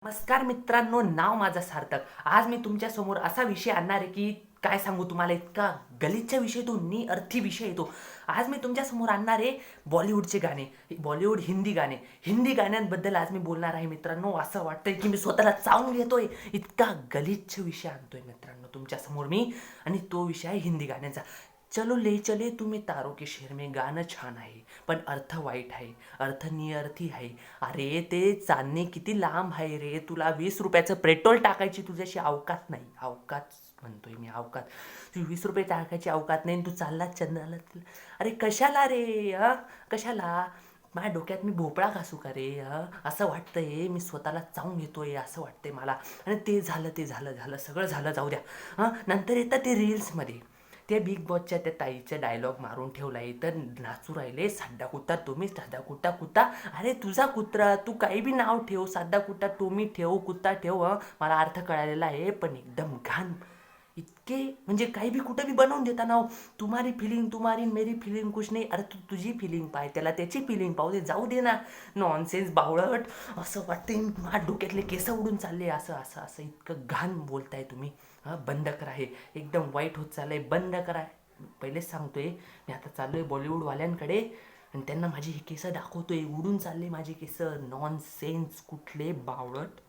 नमस्कार मित्रांनो, नाव माझं सार्थक. आज मी तुमच्या समोर असा विषय आणणार आहे की काय सांगू तुम्हाला, इतका गलिच्छ विषय तो, अर्थी विषय येतो. आज मी तुमच्या समोर आणणार आहे बॉलिवूडचे गाणे, बॉलिवूड हिंदी गाणे. हिंदी गाण्यांबद्दल आज मी बोलणार आहे मित्रांनो. असं वाटतंय की मी स्वतःला चावून घेतोय, इतका गलिच्छ विषय आणतोय मित्रांनो तुमच्या समोर मी. आणि तो विषय आहे हिंदी गाण्यांचा. चलो ले चले तुम्हें तारों के शहर में गाणं छान आहे, पण अर्थ वाईट आहे, अर्थ निअर्थी आहे. अरे ते चांदणे किती लांब आहे रे, तुला 20 रुपयाचं पेट्रोल टाकायची तुझ्याशी अवकात नाही. अवकात म्हणतोय मी, अवकात. तू 20 रुपये टाकायची अवकात नाही, तू चालला चंद्राला. अरे कशाला रे, कशाला? माझ्या डोक्यात मी भोपळा घासू का रे? असं वाटतंय, मी स्वतःला चावून घेतोय असं वाटतंय मला. आणि ते झालं सगळं झालं, जाऊ द्या. नंतर येतं ते रील्समध्ये त्या बिग बॉसच्या त्या ताईचा डायलॉग मारून ठेवलाय, तर नाचू राहिले साधा कुत्ता तुम्ही, साधा कुत्ता कुत्ता. अरे तुझा कुत्रा, तू काही बी नाव ठेव, साधा कुत्ता तुम्ही ठेव, कुत्ता ठेव. मला अर्थ कळालेला आहे, पण एकदम घाण. इतके म्हणजे काही बी कुठं बी बनवून देता नाव. तुम्हारी फिलिंग तुम्हारी, मेरी फिलिंग कुछ नाही. अरे तू तुझी फिलिंग पाय, त्याला त्याची फिलिंग पाहू दे, जाऊ दे ना. नॉनसेन्स बावळट. असं वाटतंय माझ्या डोक्यातले केस उडून चालले. असं असं असं इतकं घाण बोलताय तुम्ही. बंद करा हे, एकदम वाईट होत चाललंय, बंद करा. पहिलेच सांगतोय मी, आता चाललोय बॉलिवूडवाल्यांकडे आणि त्यांना माझी हे केस दाखवतोय. उडून चालले माझे केस. नॉनसेन्स कुठले बावळट.